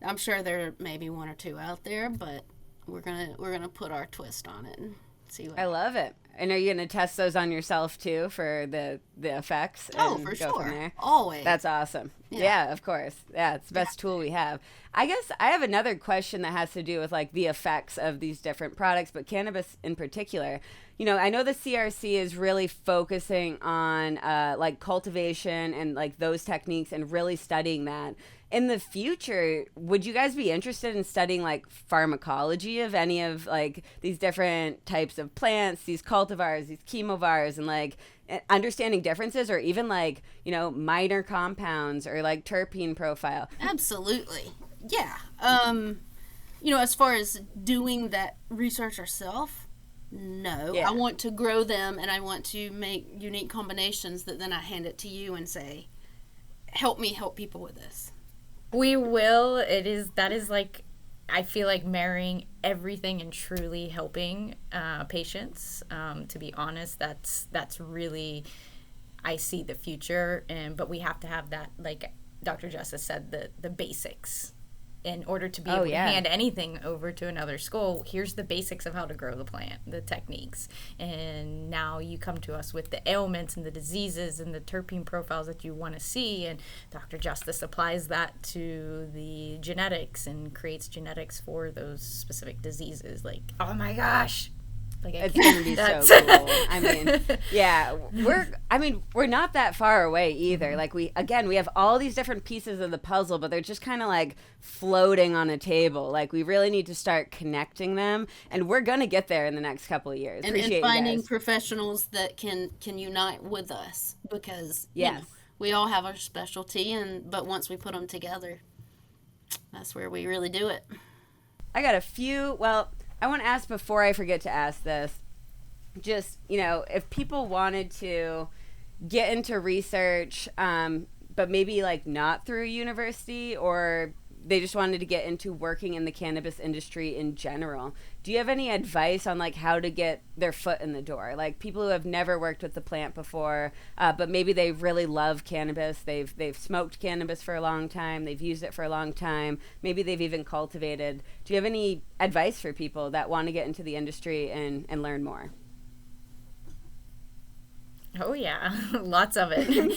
I'm sure there may be one or two out there, but we're gonna put our twist on it and see what. I love it. And are you going to test those on yourself too for the effects? Oh, and for go from sure, there? always. That's awesome. Yeah, of course. Yeah, it's the best tool we have. I guess I have another question that has to do with like the effects of these different products, but cannabis in particular. You know, I know the CRC is really focusing on like cultivation and like those techniques and really studying that. In the future, would you guys be interested in studying like pharmacology of any of like these different types of plants, these cultivars, these chemovars, and like understanding differences, or even like, you know, minor compounds or like terpene profile? Absolutely. Yeah. As far as doing that research ourselves, no. Yeah. I want to grow them, and I want to make unique combinations that then I hand it to you and say, help me help people with this. We will. That is like, I feel like marrying everything and truly helping patients. To be honest, that's really, I see the future, but we have to have that, like Dr. Justice said, the basics. In order to be able to hand anything over to another school, here's the basics of how to grow the plant, the techniques. And now you come to us with the ailments and the diseases and the terpene profiles that you want to see. And Dr. Justice applies that to the genetics and creates genetics for those specific diseases. Like, oh my gosh. Like, It's gonna be so cool. I mean, yeah, we're not that far away either. Like we have all these different pieces of the puzzle, but they're just kind of like floating on a table. Like we really need to start connecting them, and we're gonna get there in the next couple of years. And Appreciate finding you guys. professionals that can unite with us, because Yes. we all have our specialty, but once we put them together, that's where we really do it. I got a few. Well, I want to ask before I forget to ask this. Just, you know, if people wanted to get into research, but maybe like not through a university, or they just wanted to get into working in the cannabis industry in general, do you have any advice on like how to get their foot in the door? Like people who have never worked with the plant before, but maybe they really love cannabis. They've smoked cannabis for a long time. They've used it for a long time. Maybe they've even cultivated. Do you have any advice for people that want to get into the industry and learn more? oh yeah, lots of it.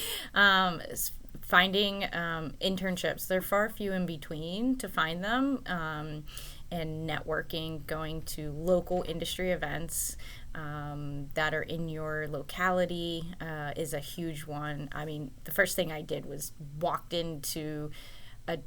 Finding internships, they're far few in between to find them, and networking, going to local industry events that are in your locality is a huge one. I mean, the first thing I did was walked into a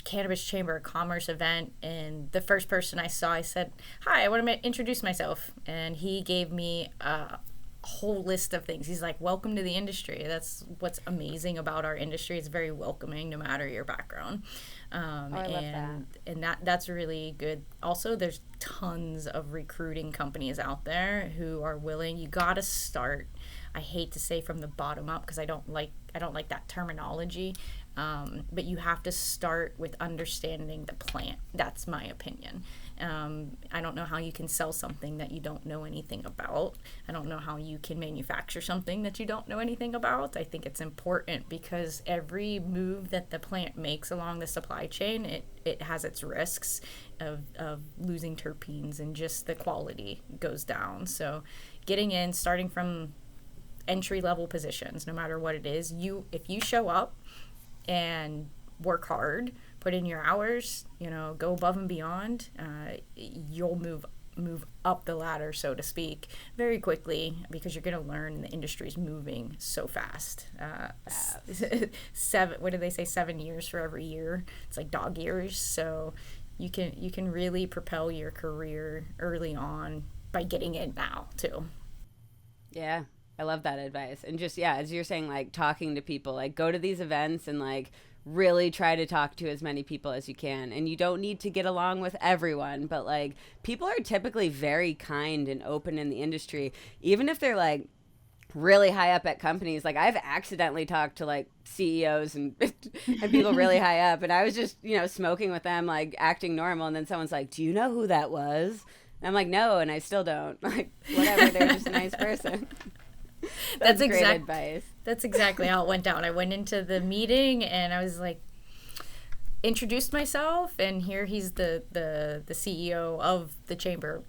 Cannabis Chamber of Commerce event, and the first person I saw, I said, hi, I want to introduce myself, and he gave me a whole list of things. He's like, welcome to the industry. That's what's amazing about our industry. It's very welcoming no matter your background. I love that. And that's really good. Also, there's tons of recruiting companies out there who are willing. You got to start, I hate to say from the bottom up, because I don't like that terminology, but you have to start with understanding the plant. That's my opinion. I don't know how you can sell something that you don't know anything about. I don't know how you can manufacture something that you don't know anything about. I think it's important because every move that the plant makes along the supply chain, it has its risks of losing terpenes, and just the quality goes down. So getting in, starting from entry level positions, no matter what it is, if you show up and work hard, put in your hours, go above and beyond, you'll move move up the ladder, so to speak, very quickly, because you're going to learn the industry's moving so fast. 7, what do they say, 7 years for every year? It's like dog years. So you can really propel your career early on by getting in now too. Yeah, I love that advice. And just, yeah, as you're saying, like talking to people, like go to these events and like really try to talk to as many people as you can. And you don't need to get along with everyone, but like people are typically very kind and open in the industry, even if they're like really high up at companies. Like I've accidentally talked to like CEOs and and people really high up, and I was just, you know, smoking with them, like acting normal, and then someone's like, "Do you know who that was?" And I'm like, "No," and I still don't. Like whatever, they're just a nice person. That's great advice. That's exactly how it went down. I went into the meeting and I was like, introduced myself, and here he's the CEO of the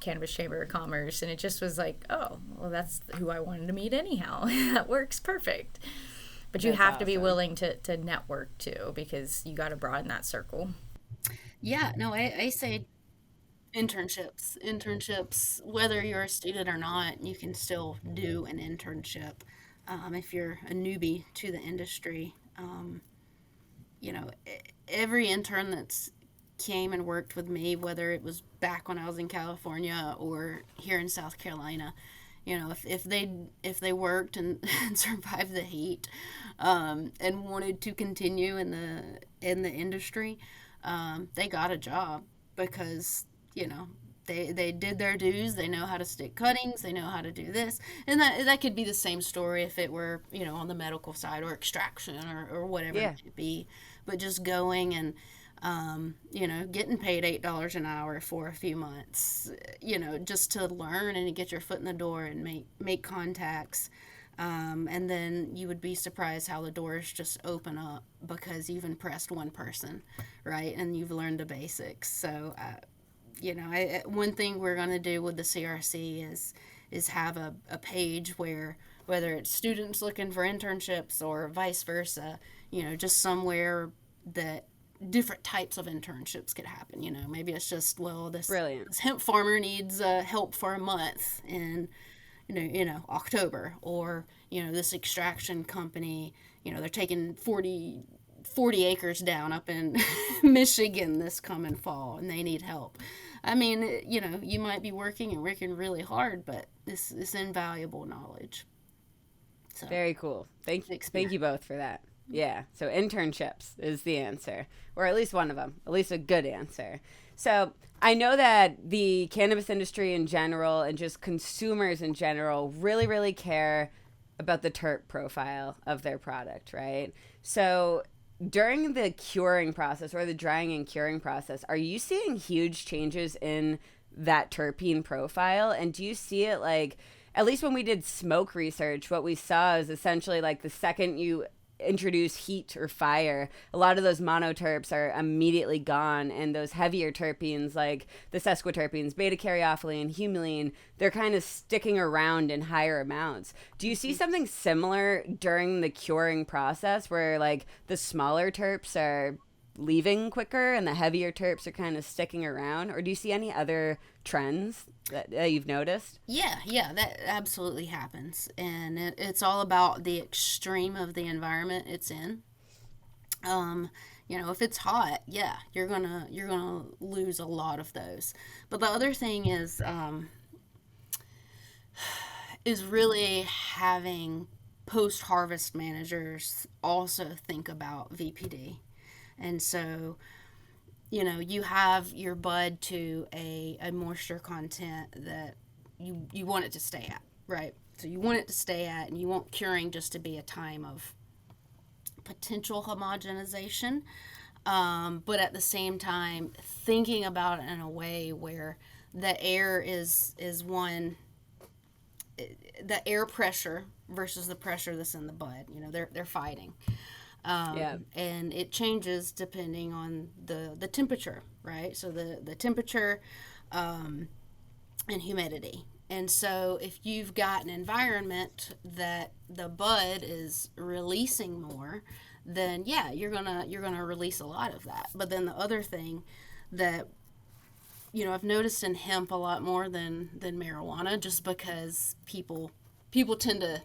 Cannabis Chamber of Commerce, and it just was like, oh, well, that's who I wanted to meet anyhow. That works perfect. But you have to be willing to network too, because you got to broaden that circle. Yeah, no, I say internships, whether you're a student or not, you can still do an internship. If you're a newbie to the industry, you know, every intern that's came and worked with me, whether it was back when I was in California or here in South Carolina, you know, if they worked and, and survived the heat, and wanted to continue in the industry, they got a job because, you know, they did their dues. They know how to stick cuttings. They know how to do this. And that could be the same story if it were, you know, on the medical side or extraction or whatever it could be. But just going and, you know, getting paid $8 an hour for a few months, you know, just to learn and get your foot in the door and make contacts. And then you would be surprised how the doors just open up because you've impressed one person, right? And you've learned the basics. So, you know, one thing we're going to do with the CRC is have a page where, whether it's students looking for internships or vice versa, you know, just somewhere that different types of internships could happen. You know, maybe it's just, well, this hemp farmer needs help for a month in, you know, October, or, you know, this extraction company, you know, they're taking 40 acres down up in Michigan this coming fall and they need help. I mean, you know, you might be working really hard, but this is invaluable knowledge. So, very cool. Thank you both for that. Yeah. So internships is the answer, or at least one of them, at least a good answer. So I know that the cannabis industry in general and just consumers in general really, really care about the terp profile of their product, right? So during the curing process, or the drying and curing process, are you seeing huge changes in that terpene profile? And do you see it, like, at least when we did smoke research, what we saw is essentially like the second you introduce heat or fire, a lot of those monoterps are immediately gone, and those heavier terpenes like the sesquiterpenes, beta-caryophyllene, humulene, they're kind of sticking around in higher amounts. Do you see something similar during the curing process where like the smaller terps are leaving quicker and the heavier terps are kind of sticking around? Or do you see any other trends that you've noticed? Yeah, that absolutely happens, and it's all about the extreme of the environment it's in. You know, if it's hot, yeah, you're gonna lose a lot of those. But the other thing is really having post-harvest managers also think about VPD. And so, you know, you have your bud to a moisture content that you want it to stay at, right? So you want it to stay at, and you want curing just to be a time of potential homogenization, but at the same time thinking about it in a way where the air is one, the air pressure versus the pressure that's in the bud. You know, they're fighting. And it changes depending on the temperature, right? So the temperature and humidity. And so if you've got an environment that the bud is releasing more, then yeah, you're gonna release a lot of that. But then the other thing that I've noticed in hemp a lot more than marijuana, just because people tend to,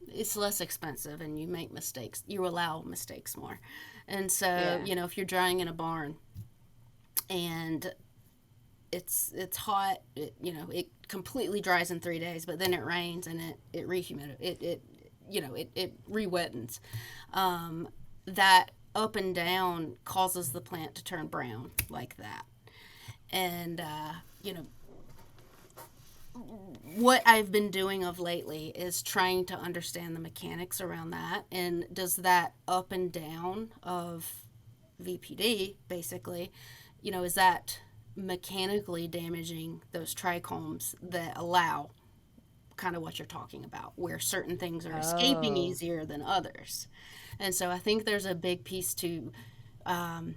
it's less expensive and you make mistakes. You allow mistakes more. And so, if you're drying in a barn and it's hot, it completely dries in 3 days, but then it rains and it re-wettens. That up and down causes the plant to turn brown like that. And, what I've been doing of lately is trying to understand the mechanics around that. And does that up and down of VPD, basically, is that mechanically damaging those trichomes that allow kind of what you're talking about, where certain things are escaping easier than others. And so I think there's a big piece to, I'm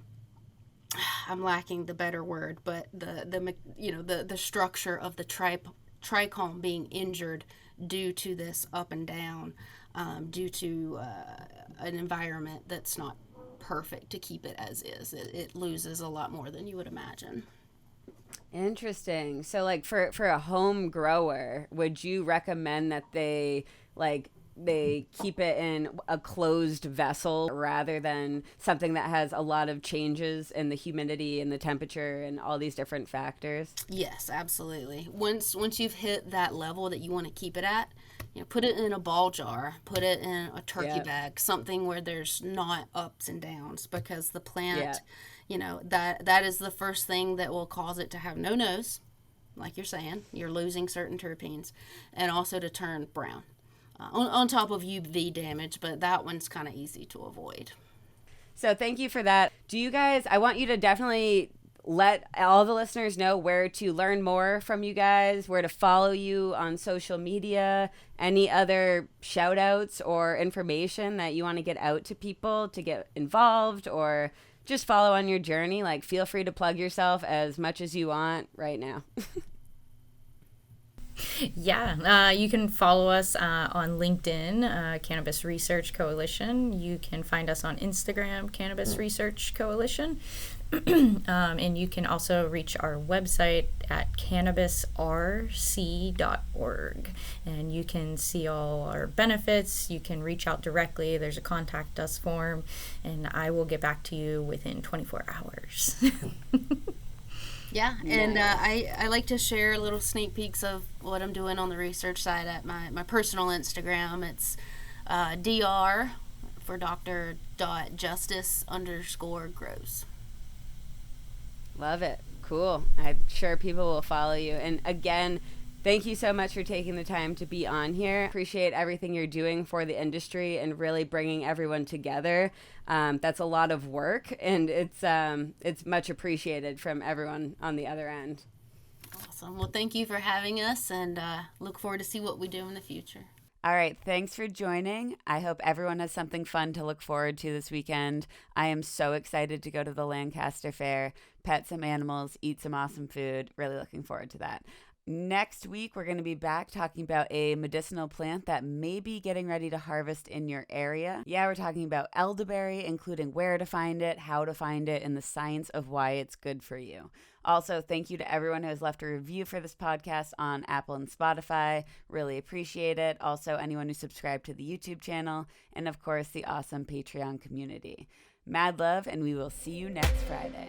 lacking the better word, but the structure of the trichome being injured due to this up and down, due to an environment that's not perfect to keep it as is. It loses a lot more than you would imagine. Interesting. So like for a home grower, would you recommend that they keep it in a closed vessel rather than something that has a lot of changes in the humidity and the temperature and all these different factors? Yes, absolutely. Once you've hit that level that you want to keep it at, put it in a ball jar, put it in a turkey bag, something where there's not ups and downs, because the plant, that is the first thing that will cause it to have no nose, like you're saying. You're losing certain terpenes, and also to turn brown. On top of UV damage, but that one's kind of easy to avoid. So thank you for that. Do you guys, I want you to definitely let all the listeners know where to learn more from you guys, where to follow you on social media, any other shout outs or information that you want to get out to people to get involved or just follow on your journey. Like, feel free to plug yourself as much as you want right now. Yeah, you can follow us on LinkedIn, Cannabis Research Coalition. You can find us on Instagram, Cannabis Research Coalition. And you can also reach our website at cannabisrc.org. And you can see all our benefits. You can reach out directly. There's a contact us form, and I will get back to you within 24 hours. Yeah, and I like to share little sneak peeks of what I'm doing on the research side at my personal Instagram. It's dr for Dr.justice_grows. Love it. Cool. I'm sure people will follow you. And again, thank you so much for taking the time to be on here. Appreciate everything you're doing for the industry and really bringing everyone together. That's a lot of work, and it's much appreciated from everyone on the other end. Awesome. Well, thank you for having us, and look forward to see what we do in the future. All right. Thanks for joining. I hope everyone has something fun to look forward to this weekend. I am so excited to go to the Lancaster Fair, pet some animals, eat some awesome food. Really looking forward to that. Next week, we're going to be back talking about a medicinal plant that may be getting ready to harvest in your area. Yeah, we're talking about elderberry, including where to find it, how to find it, and the science of why it's good for you. Also, thank you to everyone who has left a review for this podcast on Apple and Spotify. Really appreciate it. Also, anyone who subscribed to the YouTube channel, and of course, the awesome Patreon community. Mad love, and we will see you next Friday.